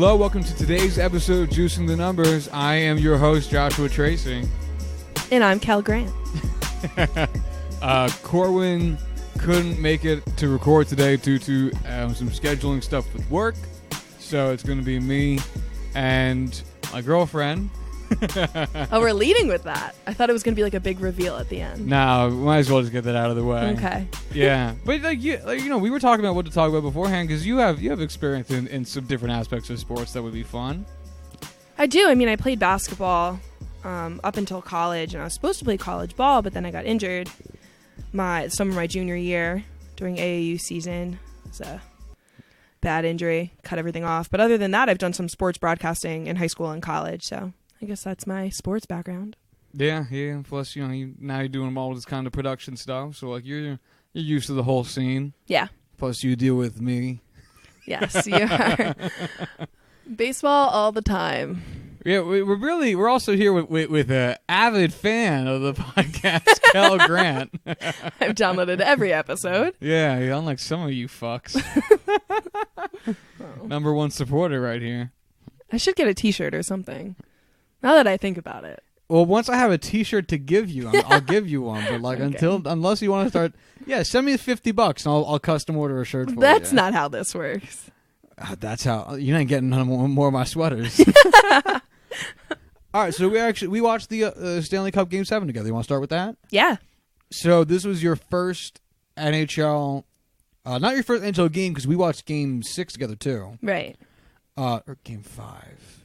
Hello, welcome to today's episode of Juicing the Numbers. I am your host, Joshua Tracy. And I'm Cal Grant. Corwin couldn't make it to record today due to some scheduling stuff with work. So it's going to be me and my girlfriend. Oh, we're leading with that. I thought it was going to be like a big reveal at the end. No, we might as well just get that out of the way. Okay. Yeah, but we were talking about what to talk about beforehand because you have experience in some different aspects of sports that would be fun. I do. I mean, I played basketball up until college, and I was supposed to play college ball, but then I got injured summer of my junior year during AAU season. It's a bad injury, cut everything off. But other than that, I've done some sports broadcasting in high school and college, so I guess that's my sports background. Yeah. Plus, now you're doing all this kind of production stuff, so like you're used to the whole scene. Yeah. Plus, you deal with me. Yes, you are. Baseball all the time. Yeah, we're also here with an avid fan of the podcast, Cal Grant. I've downloaded every episode. Yeah, unlike some of you fucks. Number one supporter right here. I should get a T-shirt or something. Now that I think about it. Well, once I have a T-shirt to give you, I'll give you one. But like Okay. unless you want to start, send me $50 and I'll custom order a shirt for you. That's not how this works. That's how you ain't getting none more of my sweaters. All right, so we watched the Stanley Cup Game 7 together. You want to start with that? Yeah. So this was your first NHL, not your first NHL game because we watched Game 6 together too. Right. Or Game 5.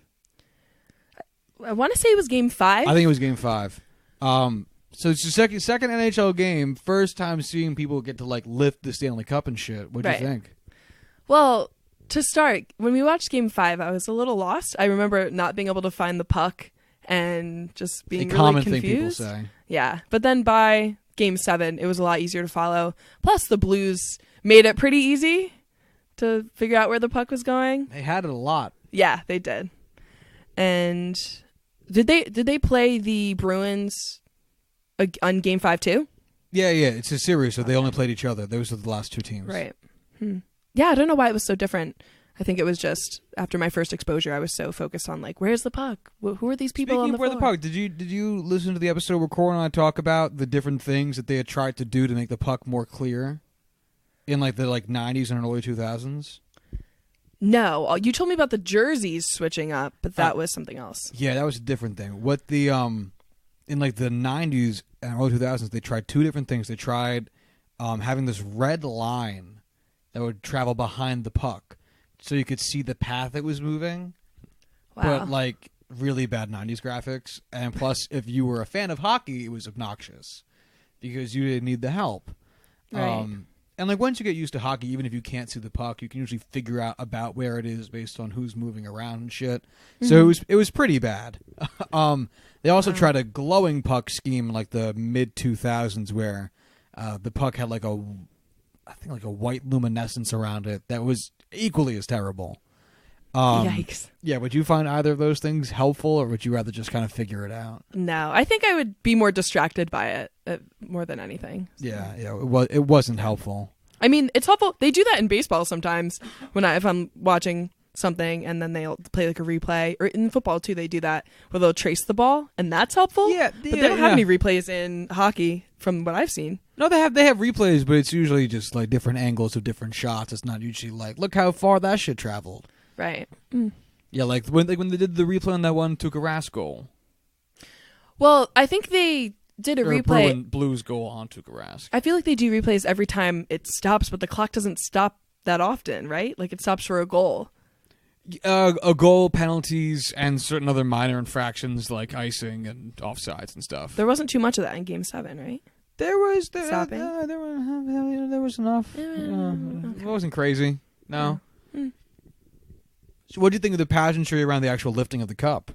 I want to say it was Game 5. I think it was Game 5. So it's the second NHL game. First time seeing people get to like lift the Stanley Cup and shit. What do you think? Well, to start, when we watched Game 5, I was a little lost. I remember not being able to find the puck and just being really common confused. thing people say. Yeah, but then by Game 7, it was a lot easier to follow. Plus, the Blues made it pretty easy to figure out where the puck was going. They had it a lot. Yeah, they did. And did they play the Bruins on Game 5 too? Yeah. It's a series, so they only played each other. Those are the last two teams. Right. Yeah, I don't know why it was so different. I think it was just after my first exposure, I was so focused on like, where's the puck? Who are these people on the floor? Speaking of where the puck, did you listen to the episode where Corwin and I talk about the different things that they had tried to do to make the puck more clear in like the 90s and early 2000s? No, you told me about the jerseys switching up, but that was something else. Yeah, that was a different thing. What the in like the 90s and early 2000s, they tried two different things. They tried having this red line that would travel behind the puck, so you could see the path it was moving. Wow. But like really bad 90s graphics, and plus, if you were a fan of hockey, it was obnoxious because you didn't need the help. Right. And like once you get used to hockey, even if you can't see the puck, you can usually figure out about where it is based on who's moving around and shit. Mm-hmm. So it was pretty bad. They also tried a glowing puck scheme in like the mid 2000s where the puck had like a white luminescence around it that was equally as terrible. Yikes. Yeah, would you find either of those things helpful, or would you rather just kind of figure it out? No, I think I would be more distracted by it more than anything. So. Yeah, it wasn't helpful. I mean, it's helpful. They do that in baseball sometimes if I'm watching something and then they'll play like a replay, or in football too, they do that where they'll trace the ball, and that's helpful. Yeah, but they don't have any replays in hockey from what I've seen. No, they have replays, but it's usually just like different angles of different shots. It's not usually like, look how far that shit traveled. Right. Yeah, like when they did the replay on that one Tuukka Rask goal. Well, I think they did a replay. Blues goal on Tuukka Rask. I feel like they do replays every time it stops, but the clock doesn't stop that often, right? Like it stops for a goal. A goal, penalties, and certain other minor infractions like icing and offsides and stuff. There wasn't too much of that in Game 7, right? There was stopping. There was enough. Okay. It wasn't crazy. No. So what do you think of the pageantry around the actual lifting of the cup?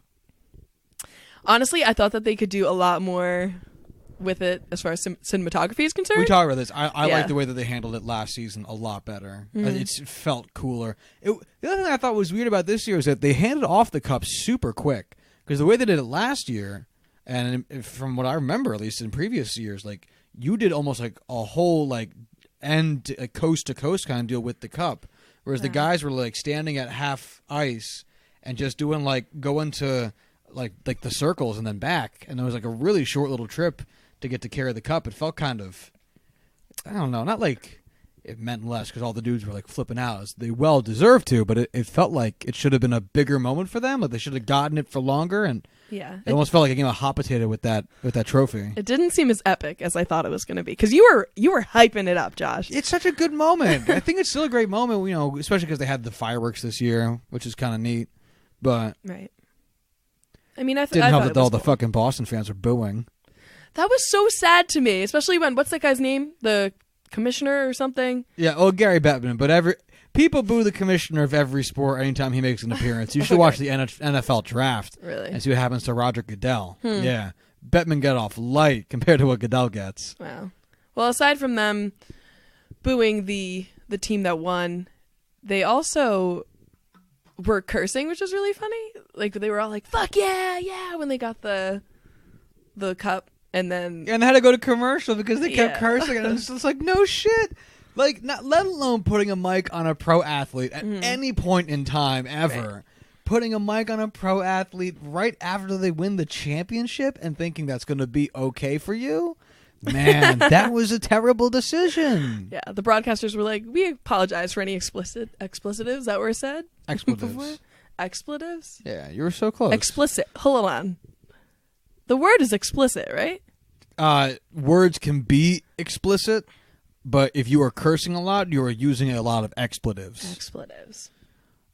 Honestly, I thought that they could do a lot more with it as far as cinematography is concerned. We talked about this. I like the way that they handled it last season a lot better. It felt cooler. The other thing I thought was weird about this year is that they handed off the cup super quick, because the way they did it last year, and from what I remember, at least in previous years, like you did almost like a whole like end coast to coast kind of deal with the cup, whereas the guys were like standing at half ice and just doing going to like the circles and then back, and there was like a really short little trip to get to carry the cup. It felt kind of, I don't know, not like it meant less because all the dudes were like flipping out. They well deserved to, but it felt like it should have been a bigger moment for them. Like they should have gotten it for longer, and Yeah. it almost felt like a game of hot potato with that trophy. It didn't seem as epic as I thought it was going to be because you were hyping it up, Josh. It's such a good moment. I think it's still a great moment, especially because they had the fireworks this year, which is kind of neat. But Right. I mean, I didn't I help thought that it was all the cool. fucking Boston fans were booing. That was so sad to me, especially when what's that guy's name? The commissioner or something? Yeah, Gary Bettman. But people boo the commissioner of every sport anytime he makes an appearance. You should watch the NFL draft Really? and see what happens to Roger Goodell. Yeah, Bettman got off light compared to what Goodell gets. Wow. Well, aside from them booing the team that won, they also were cursing, which was really funny. Like they were all like, "Fuck yeah, yeah," when they got the cup, and then And they had to go to commercial because they kept Yeah. cursing, and it's just like, no shit. Like, not let alone putting a mic on a pro athlete at any point in time ever. Right. Putting a mic on a pro athlete right after they win the championship and thinking that's going to be okay for you? Man, that was a terrible decision. yeah, the broadcasters were like, "We apologize for any expletives that were said." Expletives. Before. Expletives? Yeah, you were so close. Explicit. Hold on. The word is explicit, right? Words can be explicit, but if you are cursing a lot, you are using a lot of expletives. Expletives.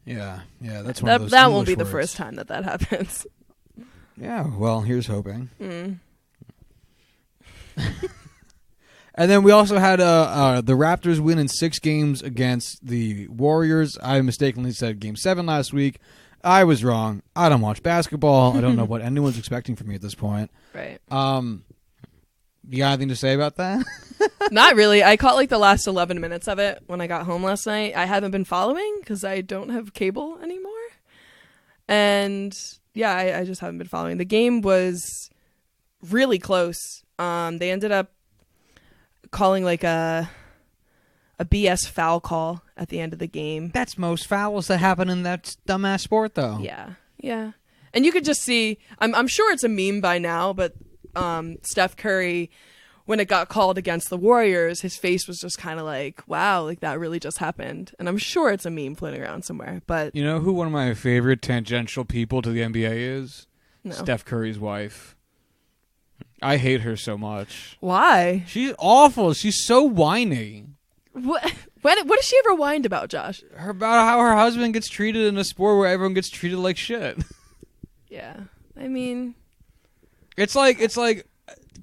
Yeah, that's one of those That won't be English the words. first time that happens. Yeah, well, here's hoping. Mm. And then we also had the Raptors win in 6 games against the Warriors. I mistakenly said Game 7 last week. I was wrong. I don't watch basketball. I don't know what anyone's expecting from me at this point. Right. You got anything to say about that? Not really. I caught like the last 11 minutes of it when I got home last night. I haven't been following because I don't have cable anymore. And yeah, I just haven't been following. The game was really close. They ended up calling like a BS foul call at the end of the game. That's most fouls that happen in that dumbass sport, though. Yeah. And you could just see, I'm sure it's a meme by now, but Steph Curry, when it got called against the Warriors, his face was just kind of like, wow, like that really just happened. And I'm sure it's a meme floating around somewhere, but You know who one of my favorite tangential people to the NBA is? no. Steph Curry's wife. I hate her so much. Why? She's awful. She's so whiny. What has she ever whined about, Josh? About how her husband gets treated in a sport where everyone gets treated like shit. Yeah. I mean, It's like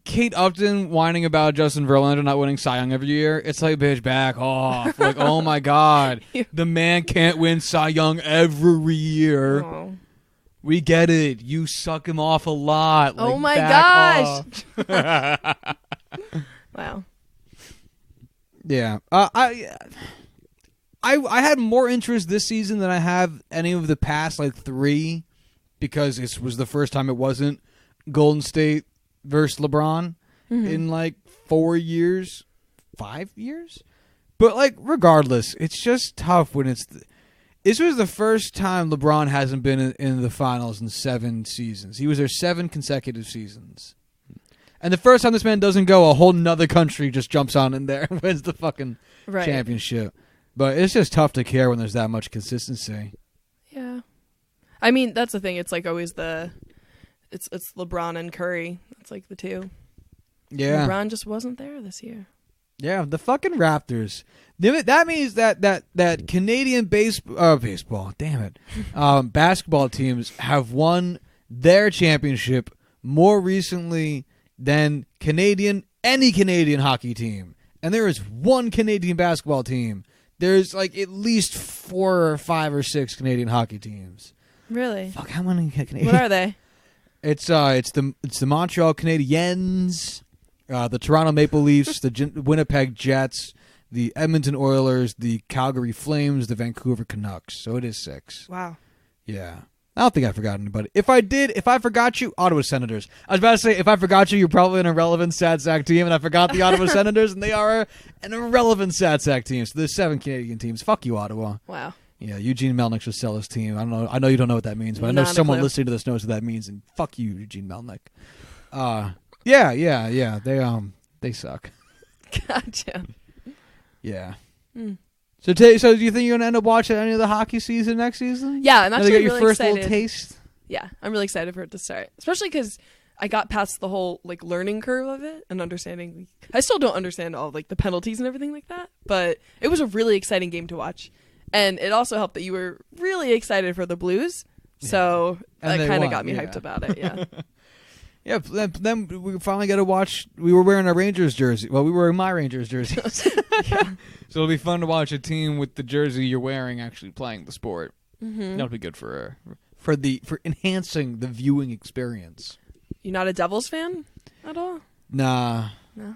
Kate Upton whining about Justin Verlander not winning Cy Young every year. It's like, bitch, back off. Like, oh my God. The man can't win Cy Young every year. oh. We get it. You suck him off a lot. Like, Oh my back gosh. off. Wow. Yeah. I had more interest this season than I have any of the past, 3, because it was the first time it wasn't Golden State versus LeBron in 4 years, 5 years. But regardless, it's just tough when this was the first time LeBron hasn't been in the finals in 7 seasons. He was there 7 consecutive seasons. And the first time this man doesn't go, a whole nother country just jumps on in there and wins the fucking championship. But it's just tough to care when there's that much consistency. Yeah. I mean, that's the thing. It's always it's LeBron and Curry. It's the two. Yeah. LeBron just wasn't there this year. Yeah, the fucking Raptors. That means that Canadian baseball, damn it, basketball teams have won their championship more recently than any Canadian hockey team. And there is one Canadian basketball team. There's at least 4 or 5 or 6 Canadian hockey teams. Really? Fuck, how many Canadian? What are they? It's the Montreal Canadiens, the Toronto Maple Leafs, the Winnipeg Jets, the Edmonton Oilers, the Calgary Flames, the Vancouver Canucks. So it is 6. Wow. Yeah. I don't think I forgot anybody. If I forgot you, Ottawa Senators. I was about to say, if I forgot you, you're probably an irrelevant sad sack team, and I forgot the Ottawa Senators, and they are an irrelevant sad sack team. So there's 7 Canadian teams. Fuck you, Ottawa. Wow. Yeah, Eugene Melnick should sell his team. I don't know. I know you don't know what that means, but I know Not a someone clue. listening to this knows what that means. And fuck you, Eugene Melnick. Yeah. They suck. Gotcha. Yeah. Mm. So do you think you're gonna end up watching any of the hockey season next season? Yeah, I'm Now actually they got your really first excited. little taste. Yeah, I'm really excited for it to start, especially because I got past the whole like learning curve of it and understanding. I still don't understand all like the penalties and everything like that, but it was a really exciting game to watch, and it also helped that you were really excited for the Blues, so And that they kind of won, got me yeah. hyped about it. Yeah. Yeah. Then we finally got to watch. We were wearing a Rangers jersey. Well, we were wearing my Rangers jersey. So it'll be fun to watch a team with the jersey you're wearing actually playing the sport. Mm-hmm. That'll be good for enhancing the viewing experience. You're not a Devils fan at all? Nah. No.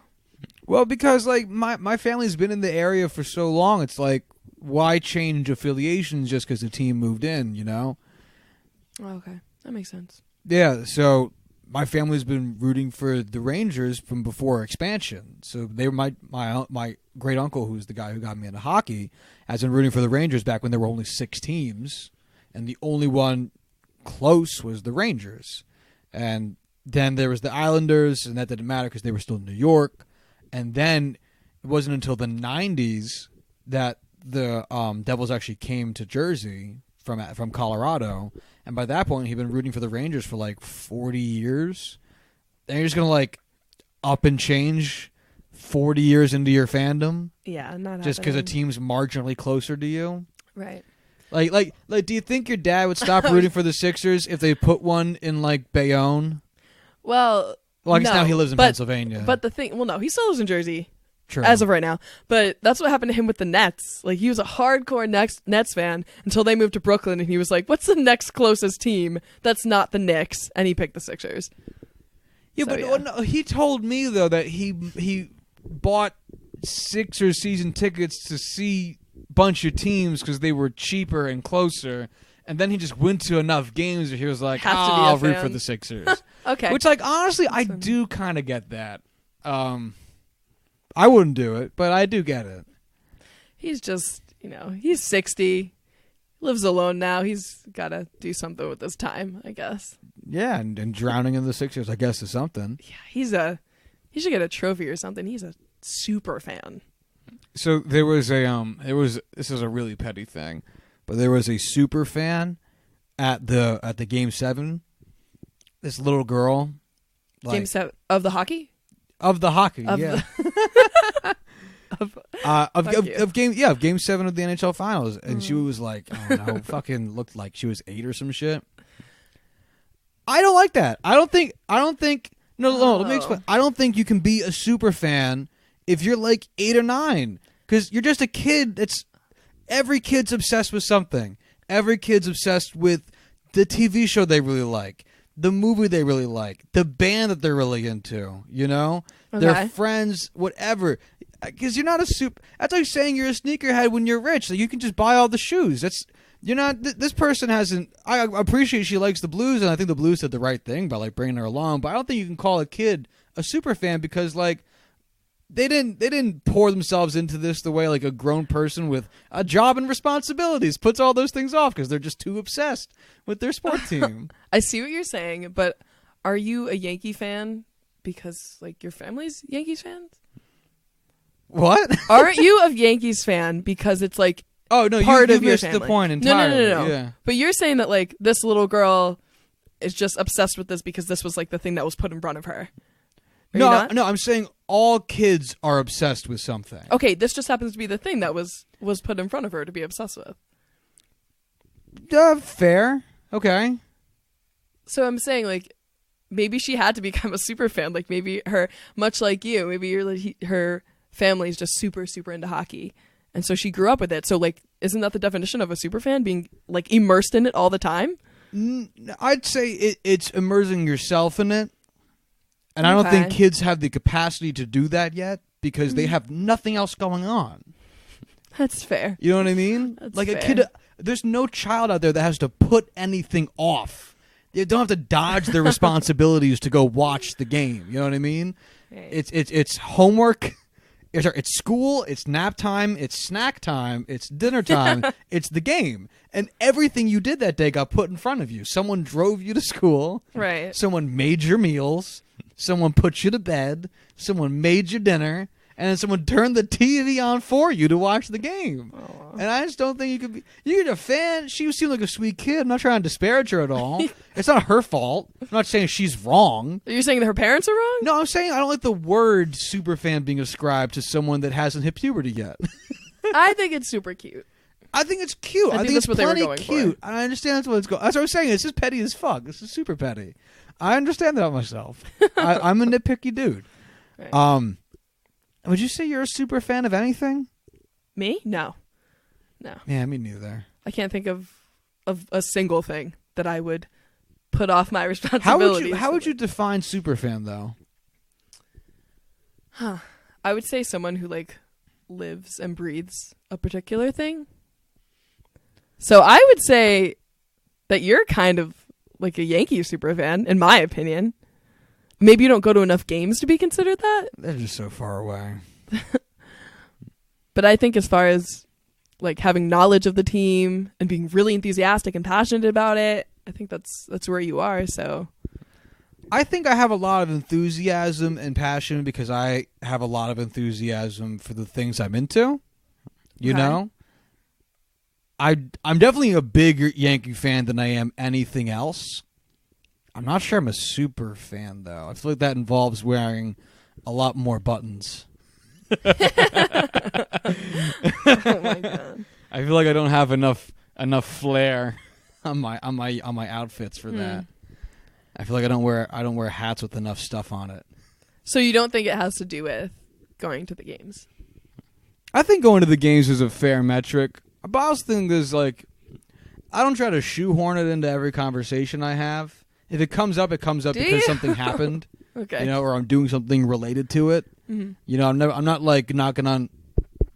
Well, because like my family's been in the area for so long, it's like why change affiliations just because the team moved in, you know? Oh, okay, that makes sense. Yeah, so my family's been rooting for the Rangers from before expansion. So they were my great uncle, who's the guy who got me into hockey, has been rooting for the Rangers back when there were only 6 teams, and the only one close was the Rangers. And then there was the Islanders, and that didn't matter because they were still in New York. And then it wasn't until the 90s that the Devils actually came to Jersey from Colorado. And by that point, he'd been rooting for the Rangers for like 40 years. And you're just going to like up and change 40 years into your fandom Yeah, not just because a happening. team's marginally closer to you? Right. Like, do you think your dad would stop rooting for the Sixers if they put one in like Bayonne? Well, I guess no, now he lives in but- Pennsylvania. But the thing, well, no, he still lives in Jersey. True. As of right now. But that's what happened to him with the Nets. Like, he was a hardcore Nets fan until they moved to Brooklyn, and he was like, what's the next closest team that's not the Knicks? And he picked the Sixers. Yeah, So, but yeah. no, he told me though that he bought Sixers season tickets to see a bunch of teams because they were cheaper and closer, and then he just went to enough games where he was like, Has to be a I'll root fan." for the Sixers." Okay. Which, like, honestly, I fun. do kind of get that. I wouldn't do it, but I do get it. He's just, he's 60, lives alone now. He's got to do something with his time, I guess. Yeah, and drowning in the Sixers, I guess, is something. Yeah, he should get a trophy or something. He's a super fan. So there was this is a really petty thing, but there was a super fan at the Game 7. This little girl, Game 7 of the hockey? of the hockey, Of yeah, Fuck you. of Game 7 of the NHL Finals, and she was like, I don't know, fucking looked like she was 8 or some shit. I don't like that. I don't think. No, let me explain. I don't think you can be a super fan if you're like 8 or 9, because you're just a kid. Every kid's obsessed with something. Every kid's obsessed with the TV show they really like, the movie they really like, the band that they're really into, Okay. their friends, whatever. Because you're not a super. That's like saying you're a sneakerhead when you're rich. Like you can just buy all the shoes. You're not. This person hasn't. I appreciate she likes the Blues, and I think the Blues did the right thing by like bringing her along. But I don't think you can call a kid a super fan because like they didn't pour themselves into this the way like a grown person with a job and responsibilities puts all those things off because they're just too obsessed with their sport team. I see what you're saying, but are you a Yankee fan because like your family's Yankees fans? What? Aren't you a Yankees fan because it's like Oh no, part you of your missed the family? point entirely. No. Yeah. But you're saying that like this little girl is just obsessed with this because this was like the thing that was put in front of her. Are you not? No, I'm saying all kids are obsessed with something. Okay, this just happens to be the thing that was put in front of her to be obsessed with. Fair. Okay. So I'm saying like maybe she had to become a super fan. Like maybe her, much like you, maybe her family's just super into hockey, and so she grew up with it. So like, isn't that the definition of a super fan? Being like immersed in it all the time? I'd say it's immersing yourself in it. And I don't think Okay. kids have the capacity to do that yet because they have nothing else going on. That's fair. You know what I mean? That's like fair. a kid, there's no child out there that has to put anything off. They don't have to dodge their responsibilities to go watch the game. You know what I mean? Right. It's homework, It's school, it's nap time, it's snack time, it's dinner time, it's the game. And everything you did that day got put in front of you. Someone drove you to school. Right. Someone made your meals. Someone put you to bed. Someone made your dinner. And then someone turned the TV on for you to watch the game. Aww. And I just don't think you could be... You're a fan. She seemed like a sweet kid. I'm not trying to disparage her at all. It's not her fault. I'm not saying she's wrong. Are you saying that her parents are wrong? No, I'm saying I don't like the word superfan being ascribed to someone that hasn't hit puberty yet. I think it's super cute. I think it's cute. I think that's it's what they were plenty going cute. I understand that's what it's going. That's what I'm saying. It's just petty as fuck. This is super petty. I understand that about myself. I'm a nitpicky dude. Right. Would you say you're a super fan of anything? Me? No. Yeah, me neither. I can't think of a single thing that I would put off my responsibilities. How would you define super fan though? I would say someone who like lives and breathes a particular thing. So I would say that you're kind of like a Yankee super fan, in my opinion. Maybe you don't go to enough games to be considered that. They're just so far away. But I think as far as like having knowledge of the team and being really enthusiastic and passionate about it, I think that's where you are. So I think I have a lot of enthusiasm and passion because I have a lot of enthusiasm for the things I'm into. You know? I'm definitely a bigger Yankee fan than I am anything else. I'm not sure I'm a super fan, though. I feel like that involves wearing a lot more buttons. Oh my god! I feel like I don't have enough flair on my outfits for that. I feel like I don't wear hats with enough stuff on it. So you don't think it has to do with going to the games? I think going to the games is a fair metric. But I also think there's like, I don't try to shoehorn it into every conversation I have. If it comes up, because something happened. Okay. You know, or I'm doing something related to it. Mm-hmm. You know, I'm not like knocking on.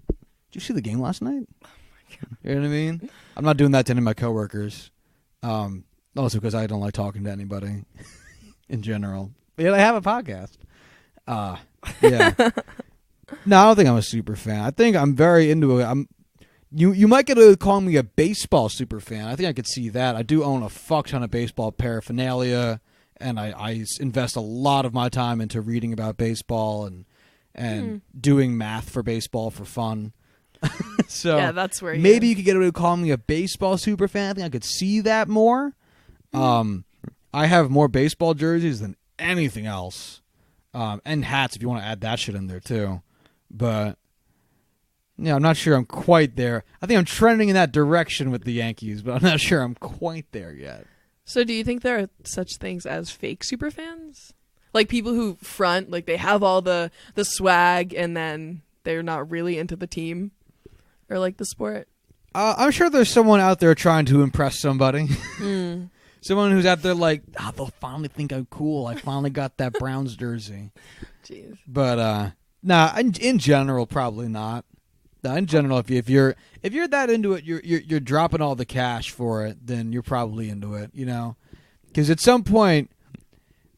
Did you see the game last night? Oh my god. You know what I mean? I'm not doing that to any of my coworkers. Also because I don't like talking to anybody in general. But yet I have a podcast. Yeah. No, I don't think I'm a super fan. I think I'm very into it. You might get to call me a baseball super fan. I think I could see that. I do own a fuck ton of baseball paraphernalia, and I invest a lot of my time into reading about baseball and doing math for baseball for fun. So yeah, that's where maybe you could get away with calling me a baseball super fan. I think I could see that more. I have more baseball jerseys than anything else, and hats if you want to add that shit in there too. But yeah, I'm not sure I'm quite there. I think I'm trending in that direction with the Yankees, but I'm not sure I'm quite there yet. So do you think there are such things as fake superfans? Like people who front, like they have all the swag and then they're not really into the team or like the sport? I'm sure there's someone out there trying to impress somebody. Someone who's out there like, they'll finally think I'm cool. I finally got that Browns jersey. Jeez. But nah, in general, probably not. In general, if you're that into it, you're dropping all the cash for it, then you're probably into it, you know? Because at some point,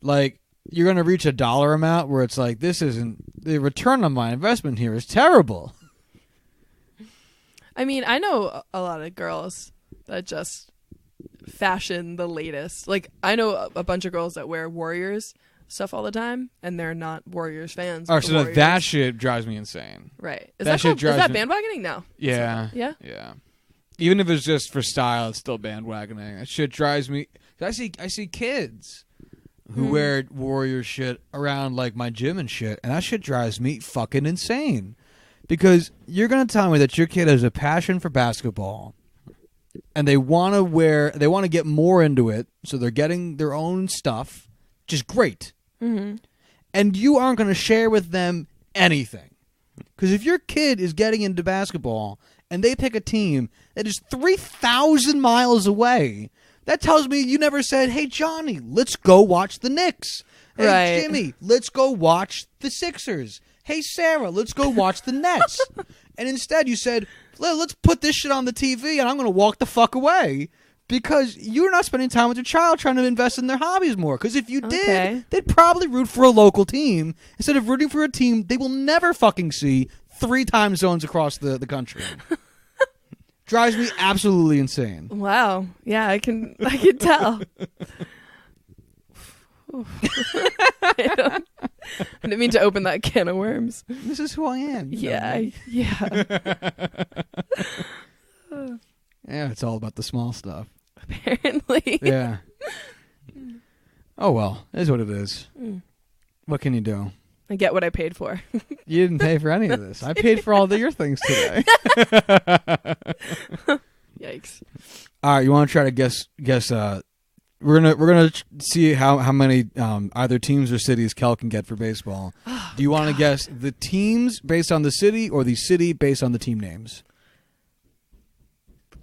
like, you're going to reach a dollar amount where it's like, this isn't, the return on my investment here is terrible. I mean, I know a lot of girls that just fashion the latest. Like, I know a bunch of girls that wear Warriors stuff all the time, and they're not Warriors fans. Oh, so that shit drives me insane. Right. Is that bandwagoning? No. Yeah. Yeah? Yeah. Even if it's just for style, it's still bandwagoning. That shit drives me. I see kids who wear Warriors shit around like my gym and shit, and that shit drives me fucking insane. Because you're going to tell me that your kid has a passion for basketball, and they want to get more into it, so they're getting their own stuff, which is great. Mm-hmm. And you aren't going to share with them anything. Because if your kid is getting into basketball and they pick a team that is 3,000 miles away, that tells me you never said, hey, Johnny, let's go watch the Knicks. Hey, right. Jimmy, let's go watch the Sixers. Hey, Sarah, let's go watch the Nets. And instead you said, let's put this shit on the TV and I'm going to walk the fuck away. Because you're not spending time with your child trying to invest in their hobbies more. Because if you Okay. did, they'd probably root for a local team instead of rooting for a team they will never fucking see 3 time zones across the country. Drives me absolutely insane. Wow. Yeah, I can tell. I didn't mean to open that can of worms. This is who I am. You know Yeah. me. Yeah. Yeah, it's all about the small stuff. Apparently. Yeah. Oh, well. It is what it is. Mm. What can you do? I get what I paid for. You didn't pay for any of this. I paid for all your things today. Yikes. All right, you want to try to guess we're gonna see how many either teams or cities Kel can get for baseball. Oh, do you want to guess the teams based on the city or the city based on the team names?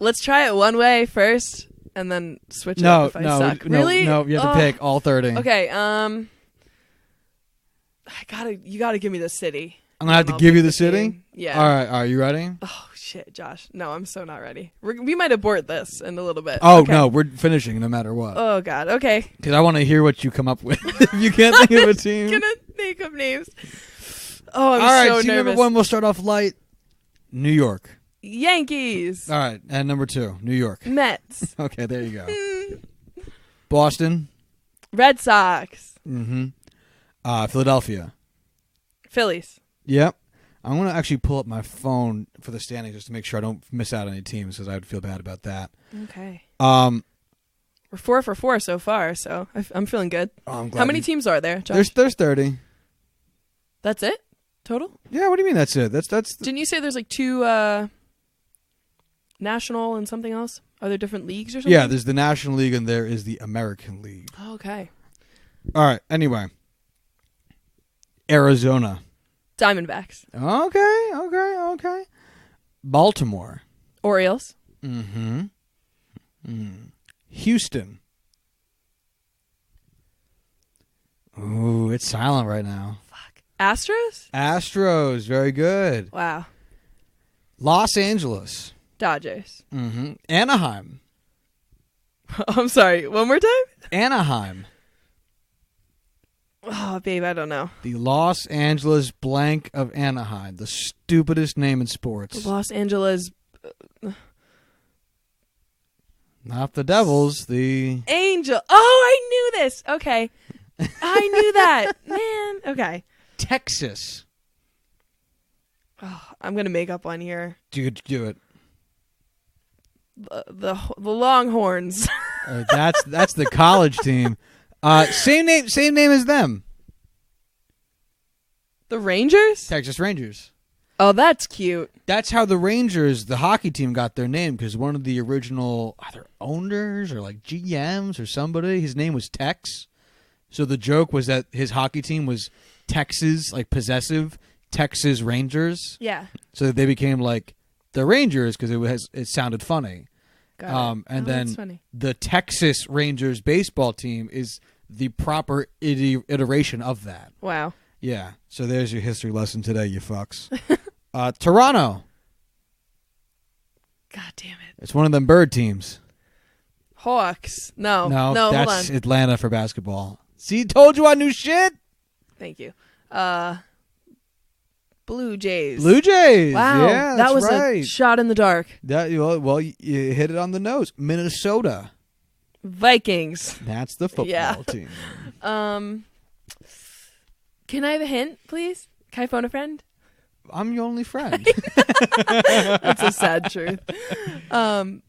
Let's try it one way first and then switch it up if I suck. Really? No, you have to pick all 30. Okay, you gotta give me the city. I'm gonna have to I'll give you pick the city? team. Yeah. All right, are you ready? Oh shit, Josh. No, I'm so not ready. We might abort this in a little bit. Oh, Okay. no, we're finishing no matter what. Oh god. Okay. Because I want to hear what you come up with. If you can't think of a team. Gonna make up names. Oh, I'm All right, so team nervous. number 1, we'll start off light. New York. Yankees. All right, and number 2, New York. Mets. Okay, there you go. Boston. Red Sox. Mm-hmm. Philadelphia. Phillies. Yep. I'm going to actually pull up my phone for the standings just to make sure I don't miss out on any teams because I would feel bad about that. Okay. We're 4 for 4 so far, so I'm feeling good. I'm glad How many teams are there, Josh? There's 30. That's it? Total? Yeah, what do you mean that's it? That's Didn't you say there's like 2 national and something else? Are there different leagues or something? Yeah, there's the National League and there is the American League. Okay. All right, anyway. Arizona. Diamondbacks. Okay. Baltimore. Orioles. Mm-hmm. Houston. Ooh, it's silent right now. Fuck. Astros? Astros, very good. Wow. Los Angeles. Dodgers. Mm-hmm. Anaheim. I'm sorry. One more time? Anaheim. Oh, babe, I don't know. The Los Angeles blank of Anaheim. The stupidest name in sports. Los Angeles Not the Devils. The Angel. Oh, I knew this. Okay. I knew that. Man. Okay. Texas. Oh, I'm going to make up one here. Do it. The Longhorns. That's the college team. Same name as them. The Rangers? Texas Rangers. Oh, that's cute. That's how the Rangers, the hockey team, got their name because one of the original either owners or like GMs or somebody, his name was Tex. So the joke was that his hockey team was Texas, like possessive Texas Rangers. Yeah. So they became like the Rangers because it sounded funny. Got it. And That's then funny. the Texas Rangers baseball team is the proper iteration of that. Wow. Yeah. So there's your history lesson today, you fucks. Toronto. God damn it. It's one of them bird teams. Hawks. No, No, hold that's on. Atlanta for basketball. See, told you I knew shit. Thank you. Blue Jays. Blue Jays. Wow. Yeah, that that's was right. a shot in the dark. Well, you hit it on the nose. Minnesota. Vikings. That's the football Yeah. team. Can I have a hint, please? Can I phone a friend? I'm your only friend. That's a sad truth. I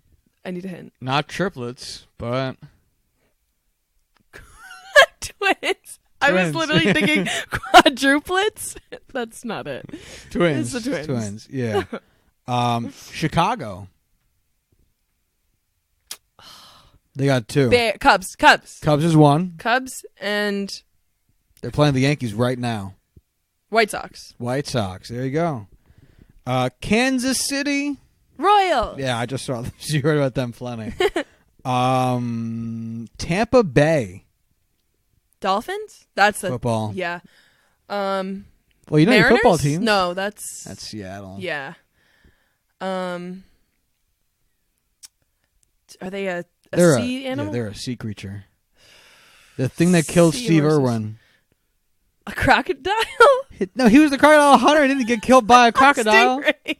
need a hint. Not triplets, but Twins. I was Twins. literally thinking quadruplets. That's not it. twins. It's the twins. Yeah. Chicago. They got 2. Cubs. Cubs is 1. Cubs and They're playing the Yankees right now. White Sox. White Sox. There you go. Kansas City. Royals. Yeah, I just saw them. You heard about them plenty. Tampa Bay. Dolphins? That's the Football. Yeah. Well, you know your Mariners? football team. No, that's Seattle. yeah. Are they a They're sea animal? Yeah, they're a sea creature. The thing that killed Steve Seahorses. Irwin. A crocodile? No, he was the crocodile hunter. He didn't get killed by a crocodile. Stingrays.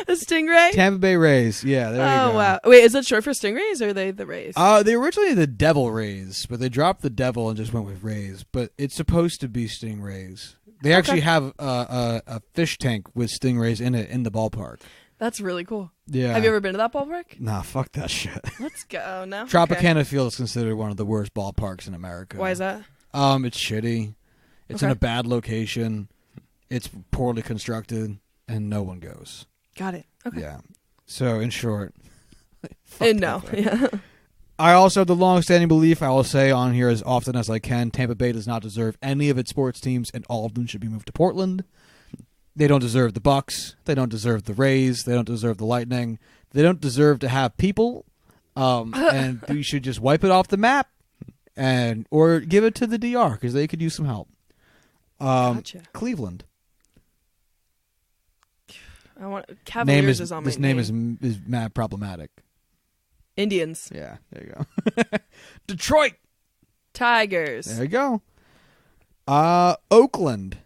A stingray? Tampa Bay Rays. Yeah, there you go. Oh, wow. Wait, is it short for stingrays or are they the Rays? They were originally the Devil Rays, but they dropped the Devil and just went with Rays. But it's supposed to be stingrays. They actually have a fish tank with stingrays in it in the ballpark. That's really cool. Yeah. Have you ever been to that ballpark? Nah, fuck that shit. Let's go. No? Tropicana Field is considered one of the worst ballparks in America. Why is that? It's shitty. It's in a bad location. It's poorly constructed, and no one goes. Got it. Okay. Yeah. So, in short, And no. Yeah. I also have the long-standing belief, I will say on here as often as I can, Tampa Bay does not deserve any of its sports teams, and all of them should be moved to Portland. They don't deserve the Bucks. They don't deserve the Rays. They don't deserve the Lightning. They don't deserve to have people. And we should just wipe it off the map, or give it to the DR because they could use some help. Gotcha. Cleveland. Cavaliers is on my This name is mad problematic. Indians. Yeah, there you go. Detroit. Tigers. There you go. Oakland.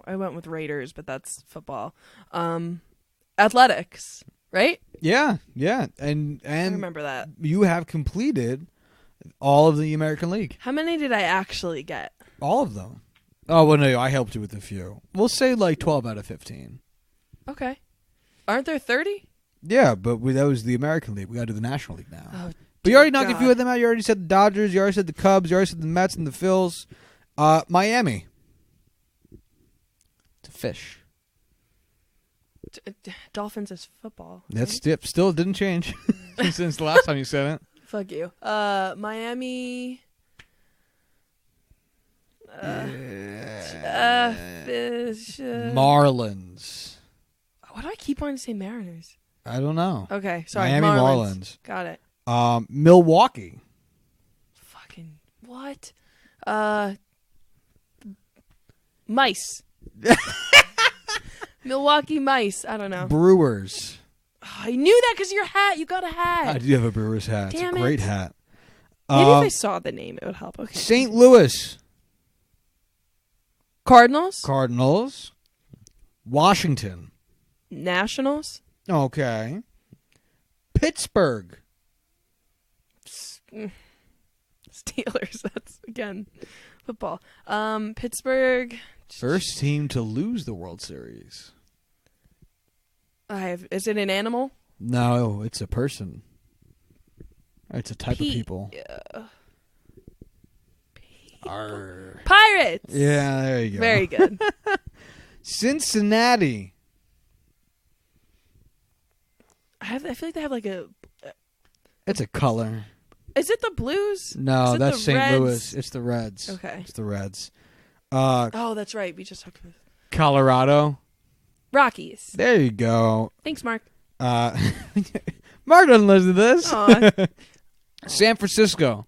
I went with Raiders, but that's football. Athletics, right? Yeah. And I remember that. You have completed all of the American League. How many did I actually get? All of them. Oh, well, no, I helped you with a few. We'll say like 12 out of 15. Okay. Aren't there 30? Yeah, but that was the American League. We got to do the National League now. Oh, but you already knocked a God. few of them out. You already said the Dodgers. You already said the Cubs. You already said the Mets and the Phils. Miami. It's a fish. Dolphins is football. That's right? still didn't change since the last time you said it. Fuck you. Miami. Fish. Marlins. Why do I keep wanting to say Mariners? I don't know. Okay, sorry. Miami Marlins. Got it. Milwaukee. Fucking what? Mice. Milwaukee Mice. I don't know. Brewers. Oh, I knew that because your hat. You got a hat. I do have a Brewers hat. Damn it's a great it. hat. Maybe if I saw the name, it would help. Okay. St. Louis. Cardinals. Washington. Nationals. Okay. Pittsburgh. Steelers. That's again football. Pittsburgh. First team to lose the World Series. Is it an animal? No, it's a person. It's a type of people. Arr. Pirates. Yeah, there you go. Very good. Cincinnati. I feel like they have like a. It's a color. Is it the Blues? No, Is it that's the St. Reds? Louis. It's the Reds. Okay. It's the Reds. Oh, that's right. We just talked about Colorado. Rockies. There you go. Thanks, Mark. Mark doesn't listen to this. Aw. San Francisco.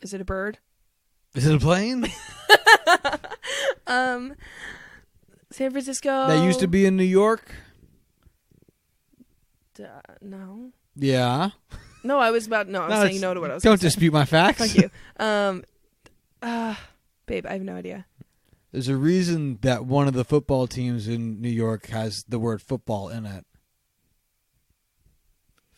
Is it a bird? Is it a plane? San Francisco. That used to be in New York. No. Yeah. No, I was saying no to what I was. Don't gonna say. dispute my facts. Thank you. Babe, I have no idea. There's a reason that one of the football teams in New York has the word football in it.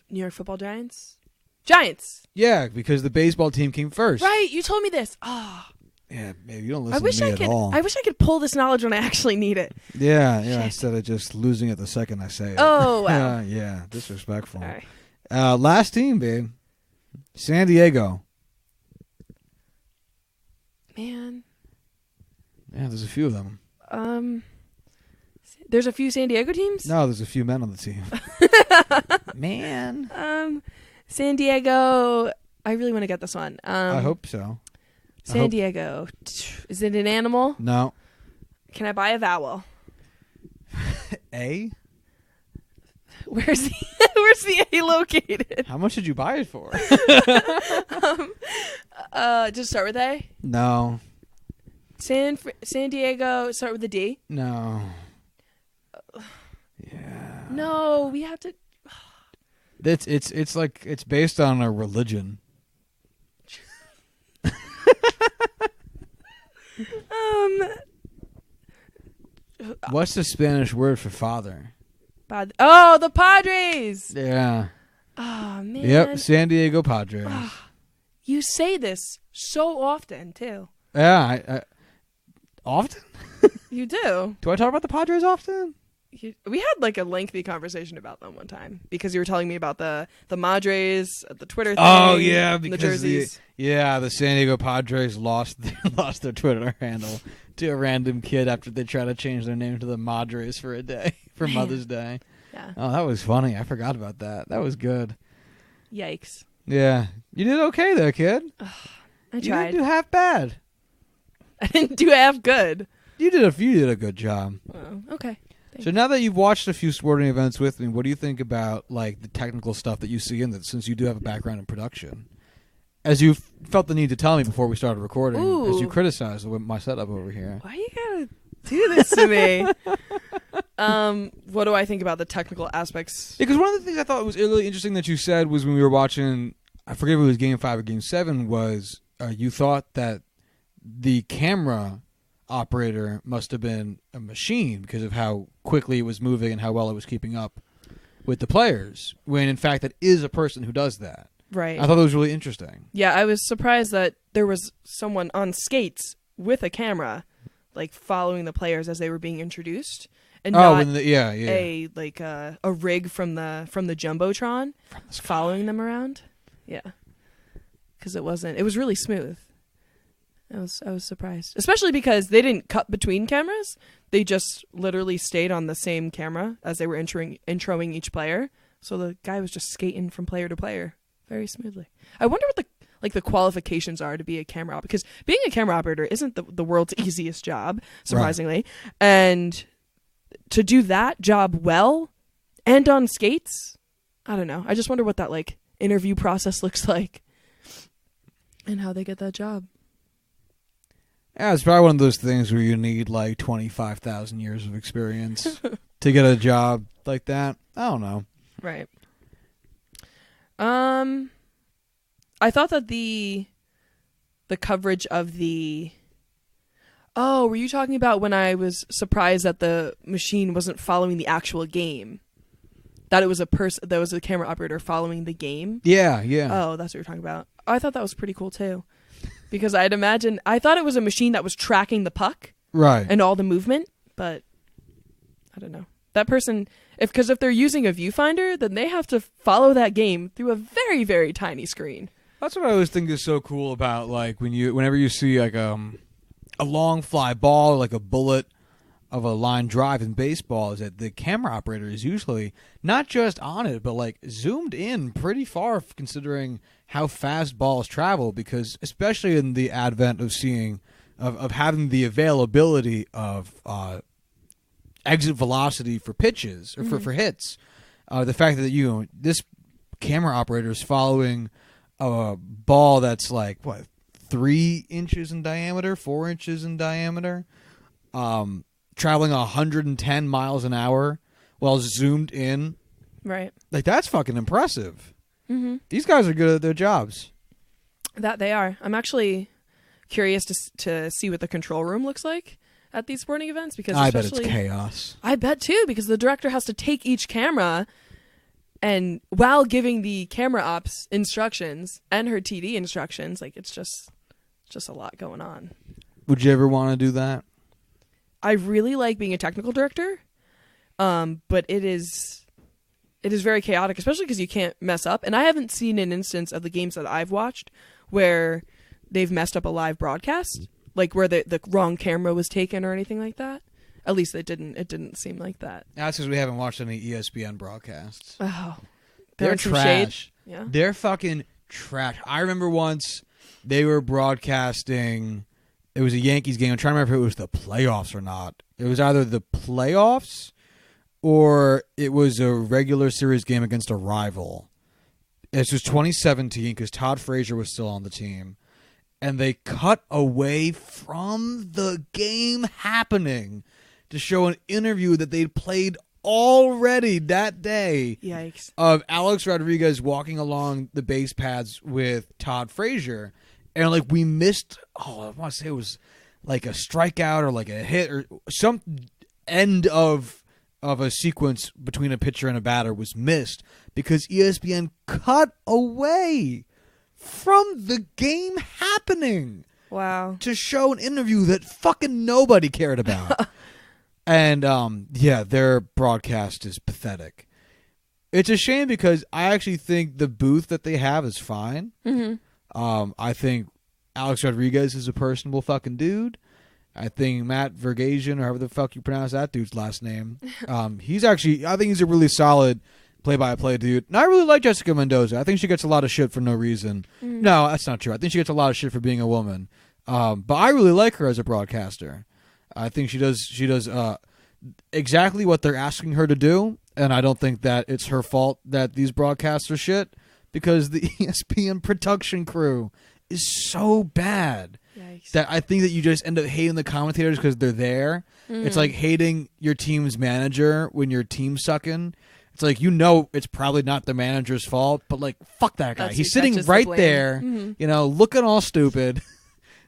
New York Football Giants. Giants. Yeah, because the baseball team came first. Right, you told me this. Oh. Yeah, maybe you don't listen to me at all. I wish I could pull this knowledge when I actually need it. Yeah, Shit. instead of just losing it the second I say it. Oh, wow. Yeah, disrespectful. All right. Last team, babe. San Diego. Man. Yeah, there's a few of them. There's a few San Diego teams? No, there's a few men on the team. Man. San Diego. I really want to get this one. I hope so. San Diego. Is it an animal? No. Can I buy a vowel? A? Where's the A located? How much did you buy it for? Just start with A. No. San Diego. Start with a D. No. No, we have to. It's like it's based on a religion. What's the Spanish word for father? The Padres. Yeah. Oh man. Yep, San Diego Padres. You say this so often too. Yeah, I often? You do. Do I talk about the Padres often? We had like a lengthy conversation about them one time because you were telling me about the Madres, the Twitter thing. Oh yeah, because the jerseys. The San Diego Padres lost their Twitter handle to a random kid after they tried to change their name to the Madres for a day for Mother's Day. Yeah. Oh, that was funny. I forgot about that. That was good. Yikes. Yeah, you did okay there, kid. I You tried. didn't do half bad. I didn't do half good. You did a good job. Oh, okay. So now that you've watched a few sporting events with me, what do you think about like the technical stuff that you see in it? Since you do have a background in production, as you felt the need to tell me before we started recording, Ooh. as you criticized my setup over here. Why you gotta do this to me? What do I think about the technical aspects? Because one of the things I thought was really interesting that you said was when we were watching, I forget if it was Game 5 or Game 7, was you thought that the camera operator must have been a machine because of how quickly it was moving and how well it was keeping up with the players, when in fact it is a person who does that. Right. I thought that was really interesting. Yeah, I was surprised that there was someone on skates with a camera, like following the players as they were being introduced, and not a rig from the jumbotron following them around. Yeah, because it was really smooth. I was surprised, especially because they didn't cut between cameras. They just literally stayed on the same camera as they were introing each player. So the guy was just skating from player to player very smoothly. I wonder what the qualifications are to be a camera operator, because being a camera operator isn't the world's easiest job, surprisingly. Right. And to do that job well and on skates, I don't know. I just wonder what that like interview process looks like and how they get that job. Yeah, it's probably one of those things where you need like 25,000 years of experience to get a job like that. I don't know. Right. I thought that the coverage of the... Oh, were you talking about when I was surprised that the machine wasn't following the actual game? That it was that was a camera operator following the game? Yeah, yeah. Oh, that's what you're talking about. I thought that was pretty cool too. Because I thought it was a machine that was tracking the puck. Right. And all the movement, but I don't know. That person, if they're using a viewfinder, then they have to follow that game through a very, very tiny screen. That's what I always think is so cool about like whenever you see like a long fly ball, like a bullet of a line drive in baseball, is that the camera operator is usually not just on it, but like zoomed in pretty far considering how fast balls travel, because especially in the advent of seeing of having the availability of exit velocity for pitches or for hits, the fact that this camera operator is following a ball that's like 3 inches in diameter, 4 inches in diameter, traveling 110 miles an hour while zoomed in. Right. Like, that's fucking impressive. Mm-hmm. These guys are good at their jobs. That they are. I'm actually curious to see what the control room looks like at these sporting events, because I bet it's chaos. I bet too, because the director has to take each camera and while giving the camera ops instructions and her TD instructions, like it's just a lot going on. Would you ever want to do that? I really like being a technical director, but it is very chaotic, especially because you can't mess up. And I haven't seen an instance of the games that I've watched where they've messed up a live broadcast, like where the wrong camera was taken or anything like that. At least it didn't seem like that. That's because we haven't watched any ESPN broadcasts. Oh, they're trash. Yeah, they're fucking trash. I remember once they were broadcasting. It was a Yankees game. I'm trying to remember if it was the playoffs or not. It was either the playoffs or it was a regular series game against a rival. This was 2017 because Todd Frazier was still on the team. And they cut away from the game happening to show an interview that they'd played already that day Yikes. of Alex Rodriguez walking along the base paths with Todd Frazier, and like we missed. Oh, I want to say it was like a strikeout or like a hit or some end of a sequence between a pitcher and a batter was missed because ESPN cut away from the game happening. Wow. To show an interview that fucking nobody cared about. And, their broadcast is pathetic. It's a shame because I actually think the booth that they have is fine. Mm-hmm. I think Alex Rodriguez is a personable fucking dude. I think Matt Vergasian, or however the fuck you pronounce that dude's last name, I think he's a really solid play-by-play dude. And I really like Jessica Mendoza. I think she gets a lot of shit for no reason. Mm. No, that's not true. I think she gets a lot of shit for being a woman. But I really like her as a broadcaster. I think she does exactly what they're asking her to do, and I don't think that it's her fault that these broadcasts are shit because the ESPN production crew is so bad. Yikes. That I think that you just end up hating the commentators because they're there. Mm. It's like hating your team's manager when your team's sucking. It's like, it's probably not the manager's fault, but like, fuck that guy. He's sitting right there, looking all stupid,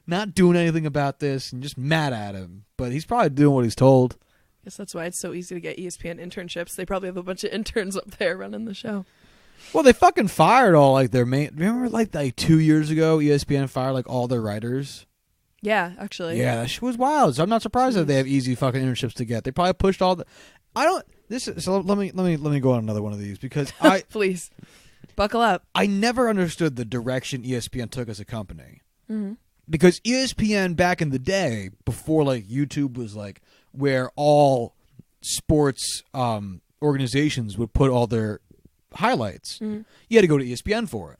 not doing anything about this, and just mad at him. But he's probably doing what he's told. I guess that's why it's so easy to get ESPN internships. They probably have a bunch of interns up there running the show. Well, they fucking fired all like their main. Remember, like 2 years ago, ESPN fired like all their writers. Yeah, actually. Yeah, that shit was wild. So I'm not surprised that they have easy fucking internships to get. They probably pushed all the. I don't. So let me go on another one of these because I please buckle up. I never understood the direction ESPN took as a company. Mm-hmm. Because ESPN back in the day, before like YouTube was like where all sports organizations would put all their highlights, you had to go to ESPN for it.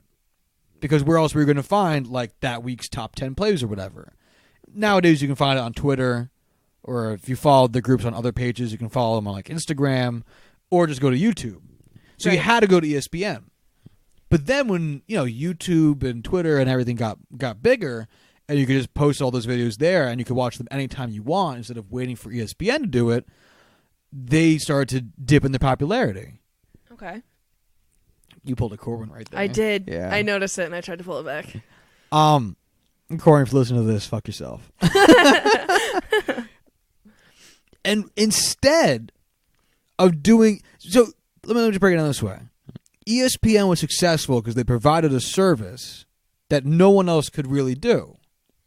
Because where else were you going to find like that week's top 10 plays or whatever? Nowadays you can find it on Twitter, or if you follow the groups on other pages, you can follow them on like Instagram, or just go to YouTube. So you had to go to ESPN. But then when YouTube and Twitter and everything got bigger, and you could just post all those videos there, and you could watch them anytime you want instead of waiting for ESPN to do it, they started to dip in their popularity. Okay. You pulled a Corwin right there. I did. Yeah. I noticed it, and I tried to pull it back. Corwin, if you listen to this, fuck yourself. And instead of doing... So, let me just break it down this way. ESPN was successful because they provided a service that no one else could really do,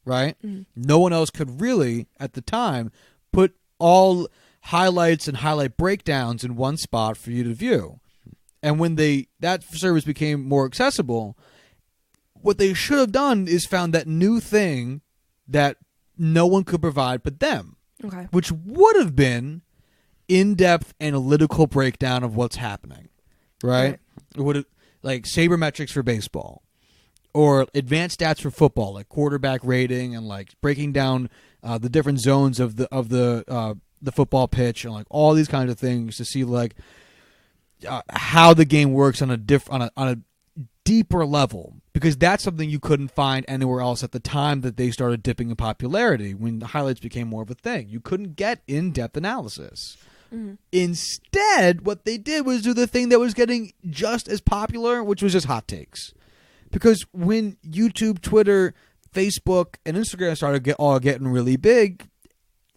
right? Mm-hmm. No one else could really, at the time, put all highlights and highlight breakdowns in one spot for you to view. And when that service became more accessible, what they should have done is found that new thing that no one could provide but them. Okay. Which would have been in-depth analytical breakdown of what's happening, right? It would have, like sabermetrics for baseball, or advanced stats for football, like quarterback rating and like breaking down the different zones of the football pitch and like all these kinds of things to see like how the game works on a deeper level, because that's something you couldn't find anywhere else at the time that they started dipping in popularity when the highlights became more of a thing. You couldn't get in-depth analysis. Mm-hmm. Instead, what they did was do the thing that was getting just as popular, which was just hot takes. Because when YouTube, Twitter, Facebook, and Instagram started getting really big,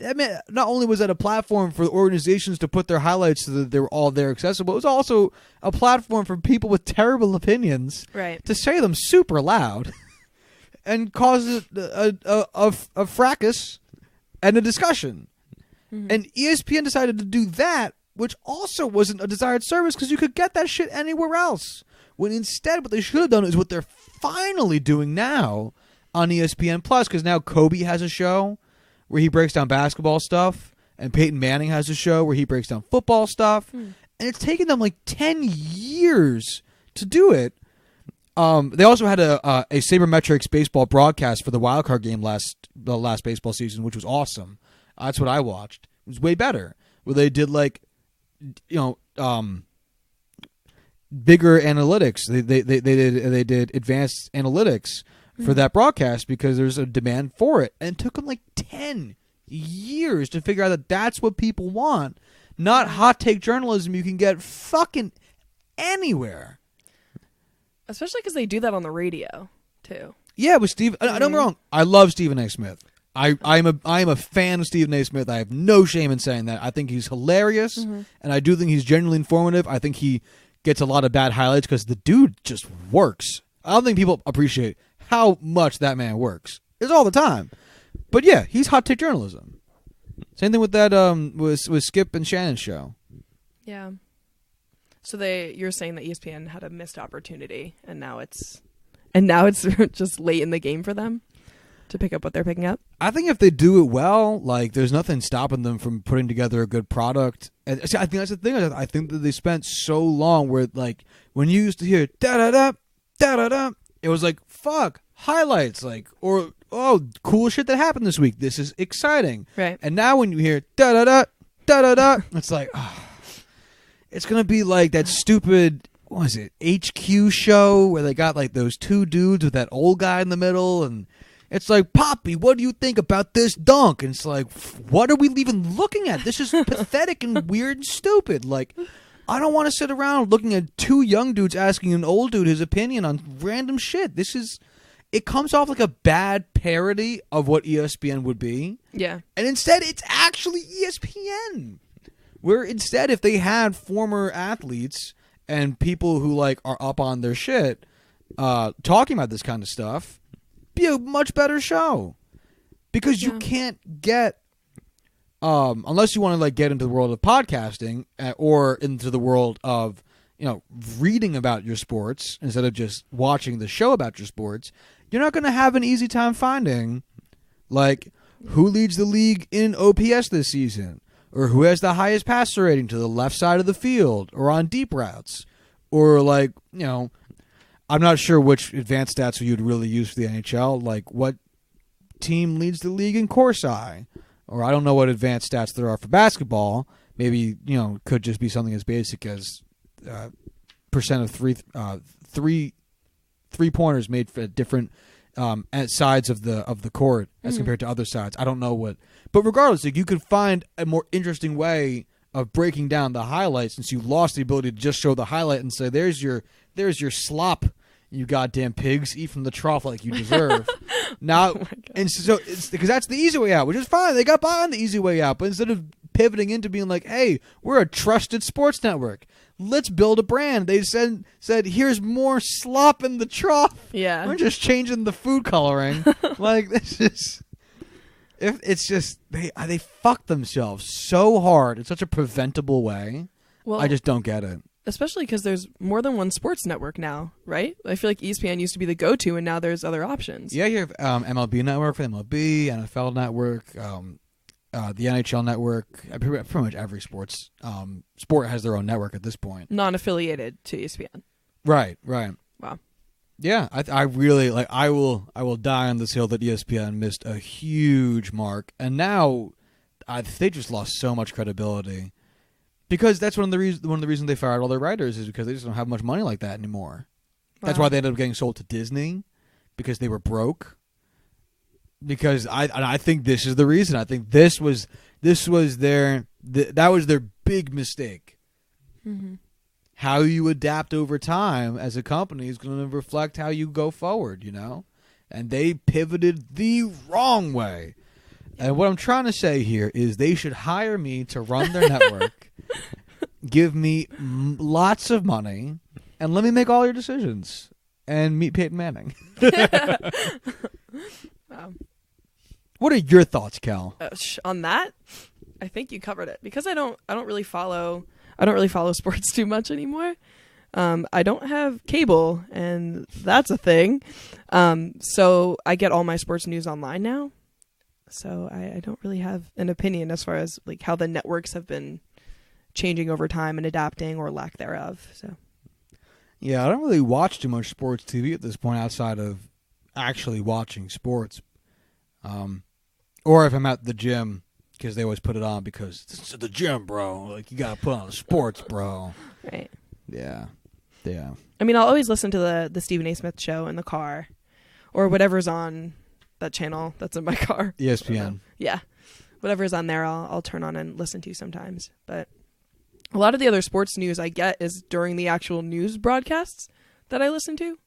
I mean, not only was that a platform for organizations to put their highlights so that they were all there accessible, it was also a platform for people with terrible opinions to say them super loud and cause a fracas and a discussion. Mm-hmm. And ESPN decided to do that, which also wasn't a desired service because you could get that shit anywhere else. When instead what they should have done is what they're finally doing now on ESPN+, because now Kobe has a show where he breaks down basketball stuff, and Peyton Manning has a show where he breaks down football stuff, and it's taken them like 10 years to do it. They also had a sabermetrics baseball broadcast for the wildcard game the last baseball season, which was awesome. That's what I watched. It was way better, where they did like, bigger analytics. They did advanced analytics for that broadcast because there's a demand for it. And it took them like 10 years to figure out that that's what people want, not hot take journalism you can get fucking anywhere. Especially because they do that on the radio too. Yeah, with Steve. I don't get me wrong. I love Stephen A. Smith. I'm a fan of Stephen A. Smith. I have no shame in saying that. I think he's hilarious, and I do think he's genuinely informative. I think he gets a lot of bad highlights because the dude just works. I don't think people appreciate how much that man works. It's all the time. But yeah, he's hot take journalism. Same thing with that with Skip and Shannon's show. Yeah. So you're saying that ESPN had a missed opportunity, and now it's just late in the game for them to pick up what they're picking up. I think if they do it well, like there's nothing stopping them from putting together a good product. And see, I think that's the thing. I think that they spent so long where like when you used to hear da da da da da da, it was like fuck highlights, like or oh cool shit that happened this week. This is exciting, right? And now when you hear da da da da da da, it's like it's gonna be like that stupid. What was it? HQ show where they got like those two dudes with that old guy in the middle, and it's like, Poppy, what do you think about this dunk? And it's like, what are we even looking at? This is pathetic and weird and stupid. Like, I don't want to sit around looking at two young dudes asking an old dude his opinion on random shit. It comes off like a bad parody of what ESPN would be. Yeah. And instead, it's actually ESPN. Where instead, if they had former athletes and people who like are up on their shit talking about this kind of stuff, be a much better show. Because you can't get unless you want to like get into the world of podcasting or into the world of reading about your sports instead of just watching the show about your sports, you're not going to have an easy time finding like who leads the league in OPS this season, or who has the highest passer rating to the left side of the field or on deep routes, or like, I'm not sure which advanced stats you'd really use for the NHL, like what team leads the league in Corsi, or I don't know what advanced stats there are for basketball. Maybe, could just be something as basic as percent of three-pointers made for different at sides of the court as compared to other sides. I don't know what. But regardless, like, you could find a more interesting way of breaking down the highlights since you lost the ability to just show the highlight and say, there's your slop, you goddamn pigs, eat from the trough like you deserve. Now, and so it's because that's the easy way out, which is fine. They got by on the easy way out, but instead of pivoting into being like, hey, we're a trusted sports network, let's build a brand. They said here's more slop in the trough. Yeah, we're just changing the food coloring. Like this is. It's just they fuck themselves so hard in such a preventable way. Well, I just don't get it. Especially because there's more than one sports network now, right? I feel like ESPN used to be the go-to, and now there's other options. Yeah, you have MLB Network for MLB, NFL Network, the NHL Network. Pretty much every sport has their own network at this point. Non-affiliated to ESPN. Right. Wow. Yeah, I really like. I will die on this hill that ESPN missed a huge mark, and now they just lost so much credibility because that's one of the reasons they fired all their writers is because they just don't have much money like that anymore. Wow. That's why they ended up getting sold to Disney because they were broke. Because I think this is the reason. I think that was their big mistake. Mm-hmm. How you adapt over time as a company is going to reflect how you go forward, And they pivoted the wrong way. And what I'm trying to say here is they should hire me to run their network, give me lots of money, and let me make all your decisions. And meet Peyton Manning. Wow. What are your thoughts, Cal? On that, I think you covered it because I don't really follow sports too much anymore. I don't have cable, and that's a thing. So I get all my sports news online now. So I don't really have an opinion as far as like how the networks have been changing over time and adapting or lack thereof. So yeah, I don't really watch too much sports TV at this point outside of actually watching sports. Or if I'm at the gym, because they always put it on because it's the gym, bro. Like, you got to put on the sports, bro. Right. Yeah. I mean, I'll always listen to the Stephen A. Smith show in the car or whatever's on that channel that's in my car. ESPN. Yeah. Whatever's on there, I'll turn on and listen to sometimes. But a lot of the other sports news I get is during the actual news broadcasts that I listen to.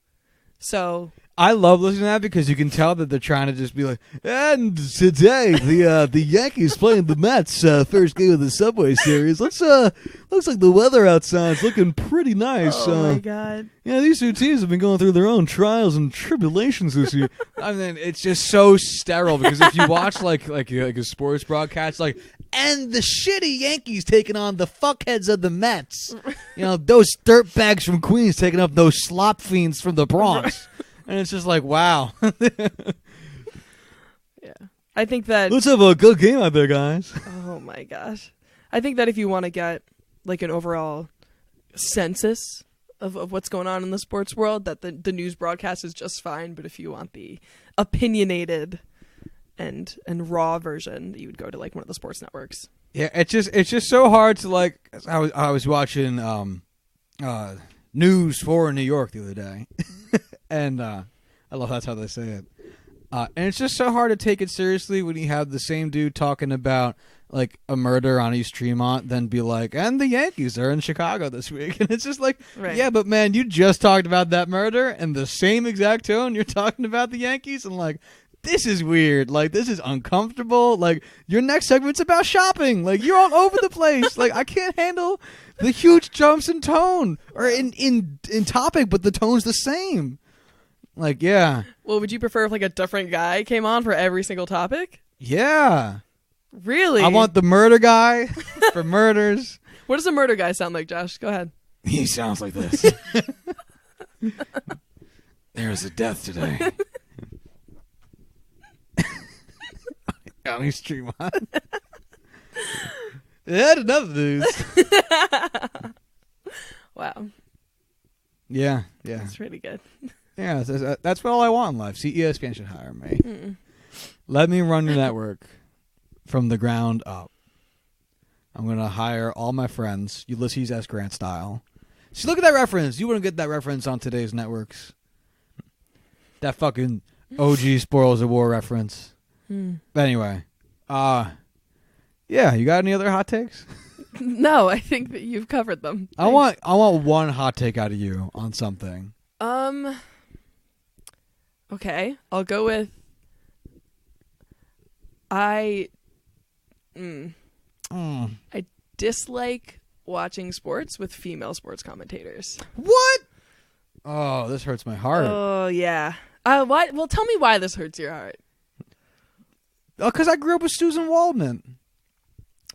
So I love listening to that because you can tell that they're trying to just be like, and today the Yankees playing the Mets first game of the Subway Series. Looks like the weather outside's looking pretty nice. Oh my god! Yeah, these two teams have been going through their own trials and tribulations this year. I mean, it's just so sterile because if you watch like a sports broadcast, like, and the shitty Yankees taking on the fuckheads of the Mets, you know, those dirtbags from Queens taking up those slop fiends from the Bronx. And it's just like, wow. Yeah. I think that... Let's have a good game out there, guys. Oh, my gosh. I think that if you want to get, like, an overall census of what's going on in the sports world, that the news broadcast is just fine. But if you want the opinionated and raw version, you would go to, like, one of the sports networks. Yeah, it's just so hard to, like... I was watching News 4 in New York the other day. And I love that's how they say it. And it's just so hard to take it seriously when you have the same dude talking about like a murder on East Tremont, then be like, and the Yankees are in Chicago this week. And it's just like, right. Yeah, but man, you just talked about that murder in the same exact tone you're talking about the Yankees. And like, this is weird. Like, this is uncomfortable. Like, your next segment's about shopping. Like, you're all over the place. Like, I can't handle the huge jumps in tone or in topic, but the tone's the same. Like, yeah. Well, would you prefer if, like, a different guy came on for every single topic? Yeah. Really? I want the murder guy for murders. What does a murder guy sound like, Josh? Go ahead. He sounds like this. There's a death today. On East Tremont. That enough news. Wow. Yeah. That's really good. Yeah, that's all I want in life. See, ESPN should hire me. Let me run your network from the ground up. I'm going to hire all my friends, Ulysses S. Grant style. See, look at that reference. You wouldn't get that reference on today's networks. That fucking OG Spoils of War reference. But anyway, yeah, you got any other hot takes? No, I think that you've covered them. I want one hot take out of you on something. Okay, I'll go with I dislike watching sports with female sports commentators. What? Oh, this hurts my heart. Oh, yeah. Why? Well, tell me why this hurts your heart. Because I grew up with Susan Waldman.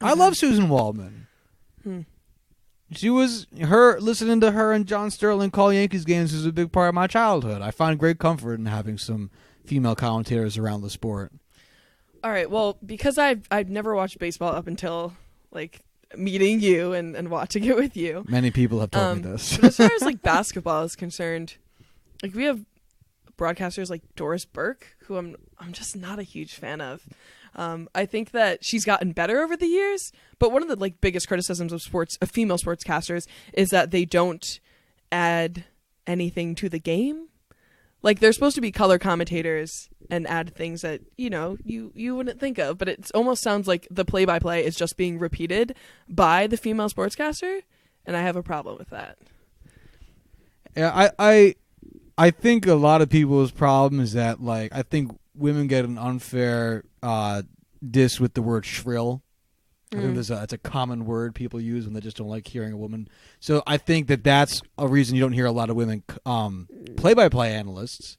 I love Susan Waldman. She was listening to her and John Sterling call Yankees games was a big part of my childhood. I find great comfort in having some female commentators around the sport. All right, well, because I've never watched baseball up until like meeting you and watching it with you. Many people have told me this. But as far as like basketball is concerned, like we have broadcasters like Doris Burke, who I'm just not a huge fan of. I think that she's gotten better over the years, but one of the like biggest criticisms of female sportscasters is that they don't add anything to the game. Like they're supposed to be color commentators and add things that, you know, you wouldn't think of, but it almost sounds like the play-by-play is just being repeated by the female sportscaster, and I have a problem with that. Yeah, I think a lot of people's problem is that, like, I think women get an unfair diss with the word shrill. I think that's a common word people use when they just don't like hearing a woman. So I think that's a reason you don't hear a lot of women play-by-play analysts.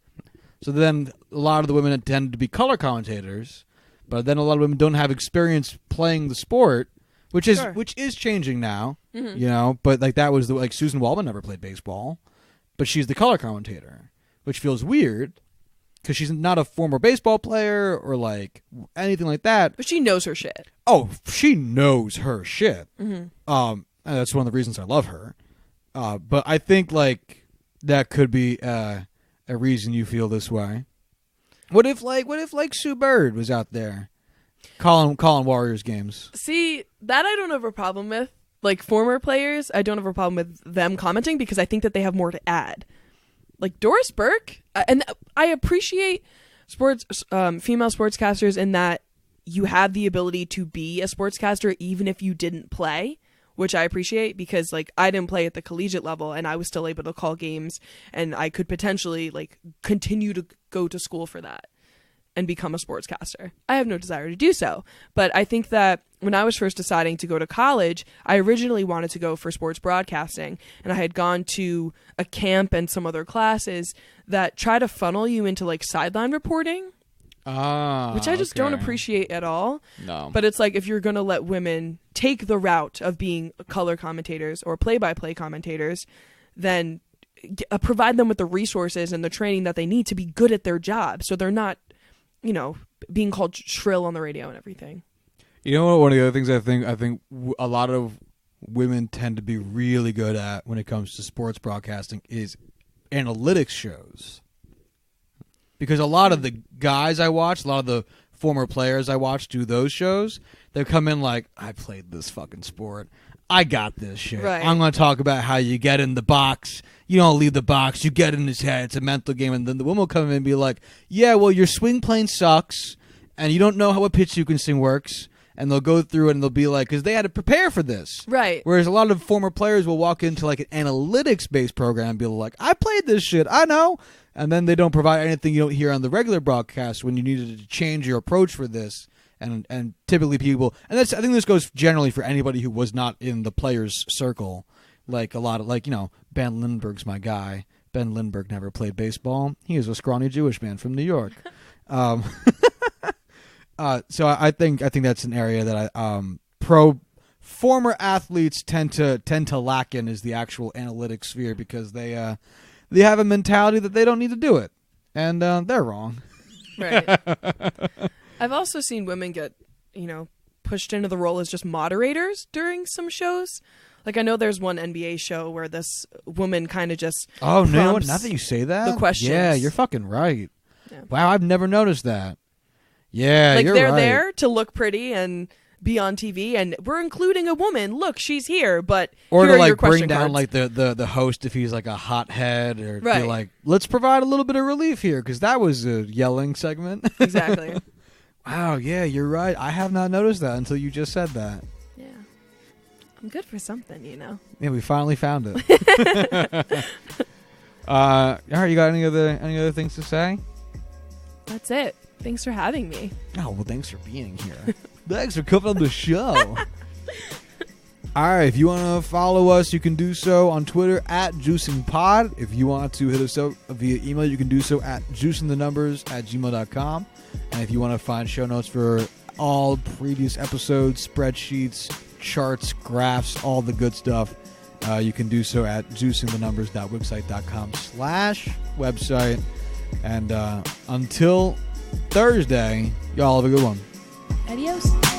So then a lot of the women tend to be color commentators, but then a lot of women don't have experience playing the sport, which is changing now. You know, but like that was like Susan Waldman never played baseball, but she's the color commentator, which feels weird. Because she's not a former baseball player or like anything like that. But she knows her shit. Oh, she knows her shit. And that's one of the reasons I love her. But I think like that could be a reason you feel this way. What if Sue Bird was out there calling Warriors games? See, that I don't have a problem with. Like former players, I don't have a problem with them commenting because I think that they have more to add. Like Doris Burke, and I appreciate female sportscasters in that you have the ability to be a sportscaster even if you didn't play, which I appreciate because like I didn't play at the collegiate level and I was still able to call games, and I could potentially like continue to go to school for that and become a sportscaster. I have no desire to do so, but I think that when I was first deciding to go to college, I originally wanted to go for sports broadcasting, and I had gone to a camp and some other classes that try to funnel you into like sideline reporting, which I just don't appreciate at all. No. But it's like if you're going to let women take the route of being color commentators or play-by-play commentators, then provide them with the resources and the training that they need to be good at their job, so they're not, you know, being called shrill on the radio and everything. You know what? One of the other things I think a lot of women tend to be really good at when it comes to sports broadcasting is analytics shows. Because a lot of the guys I watch, a lot of the former players I watch do those shows, they come in like, I played this fucking sport. I got this shit. Right. I'm going to talk about how you get in the box. You don't leave the box. You get in his head. It's a mental game. And then the woman will come in and be like, yeah, well, your swing plane sucks, and you don't know how a pitch sequencing works. And they'll go through it and they'll be like, because they had to prepare for this. Right. Whereas a lot of former players will walk into like an analytics-based program and be like, I played this shit. I know. And then they don't provide anything you don't hear on the regular broadcast when you needed to change your approach for this. And typically people, and I think this goes generally for anybody who was not in the players' circle. Like a lot of, like, you know, Ben Lindbergh's my guy. Ben Lindbergh never played baseball. He is a scrawny Jewish man from New York. So I think that's an area that former athletes tend to lack in, is the actual analytics sphere, because they have a mentality that they don't need to do it, and they're wrong. Right. I've also seen women get, you know, pushed into the role as just moderators during some shows. Like, I know there's one NBA show where this woman kind of just no, now that you say that, the questions. Yeah, you're fucking right. Yeah. Wow, I've never noticed that. Yeah, like, you're they're right. there to look pretty and be on TV, and we're including a woman. Look, she's here, but or here to are your like bring question down cards. like the host if he's like a hothead, or Right. be like, let's provide a little bit of relief here because that was a yelling segment. Exactly. Wow, yeah, you're right. I have not noticed that until you just said that. Yeah, I'm good for something, you know. Yeah, we finally found it. All right, you got any other things to say? That's it. Thanks for having me. Oh, well, thanks for being here. Thanks for coming on the show. All right, if you want to follow us, you can do so on Twitter at JuicingPod. If you want to hit us up via email, you can do so at juicingthenumbers@gmail.com. And if you want to find show notes for all previous episodes, spreadsheets, charts, graphs, all the good stuff, you can do so at juicingthenumbers.wixsite.com/website. And until Thursday, y'all have a good one. Adios.